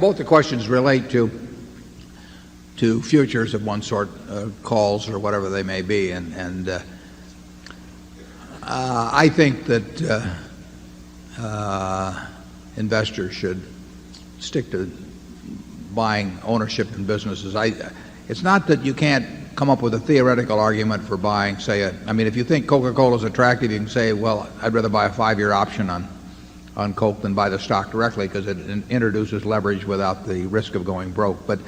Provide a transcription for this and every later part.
both the questions relate to futures of one sort, calls or whatever they may be, and I think that investors should stick to buying ownership in businesses. It's not that you can't come up with a theoretical argument for buying, say, if you think Coca-Cola is attractive, you can say, well, I'd rather buy a 5-year option on Coke than buy the stock directly because it introduces leverage without the risk of going broke. But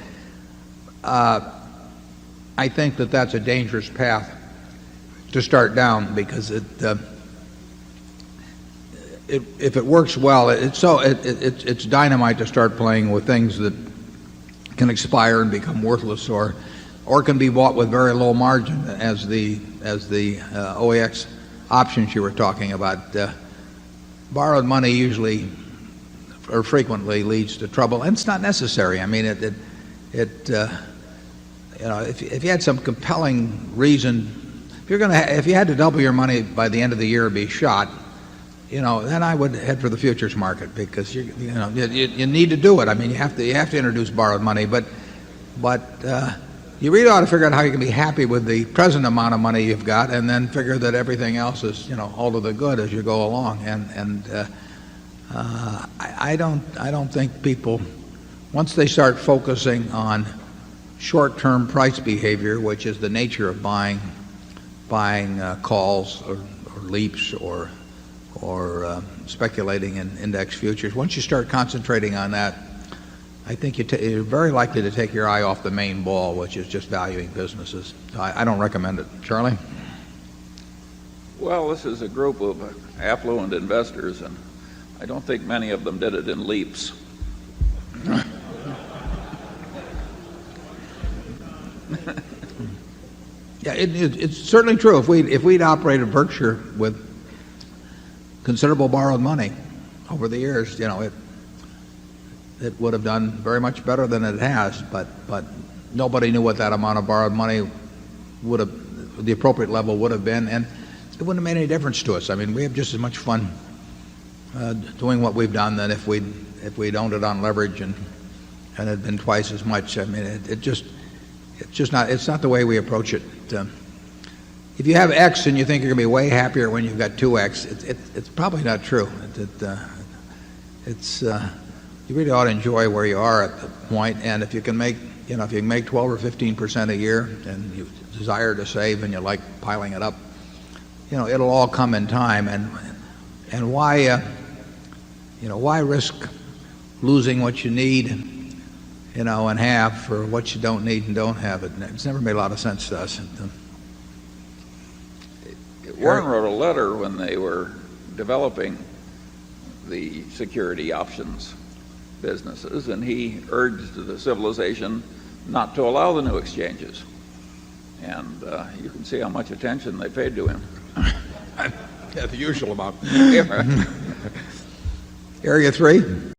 I think that that's a dangerous path to start down because if it works well, it's dynamite to start playing with things that can expire and become worthless or can be bought with very low margin as the OAX options you were talking about. Borrowed money usually or frequently leads to trouble, and it's not necessary. I mean, if you had some compelling reason, if you had to double your money by the end of the year or be shot, then I would head for the futures market because you need to do it. I mean, you have to introduce borrowed money, but you really ought to figure out how you can be happy with the present amount of money you've got, and then figure that everything else is all to the good as you go along. And I don't think people, once they start focusing on short-term price behavior, which is the nature of buying calls or leaps or speculating in index futures, once you start concentrating on that, I think you're very likely to take your eye off the main ball, which is just valuing businesses. I don't recommend it. Charlie? Well, this is a group of affluent investors, and I don't think many of them did it in leaps. Yeah, it's certainly true. If we'd operated Berkshire with considerable borrowed money over the years, it would have done very much better than it has, but nobody knew what that amount of borrowed money the appropriate level would have been, and it wouldn't have made any difference to us. I mean, we have just as much fun doing what we've done than if we'd owned it on leverage and had been twice as much. I mean, it's not the way we approach it. If you have X and you think you're going to be way happier when you've got 2X, it's probably not true. You really ought to enjoy where you are at the point, and if you can make 12 or 15% a year, and you desire to save and you like piling it up, it'll all come in time. And why risk losing what you need, and have for what you don't need and don't have? It's never made a lot of sense to us. Warren wrote a letter when they were developing the security options businesses, and he urged the civilization not to allow the new exchanges. And you can see how much attention they paid to him. Yeah, the usual amount. Yeah. Area 3.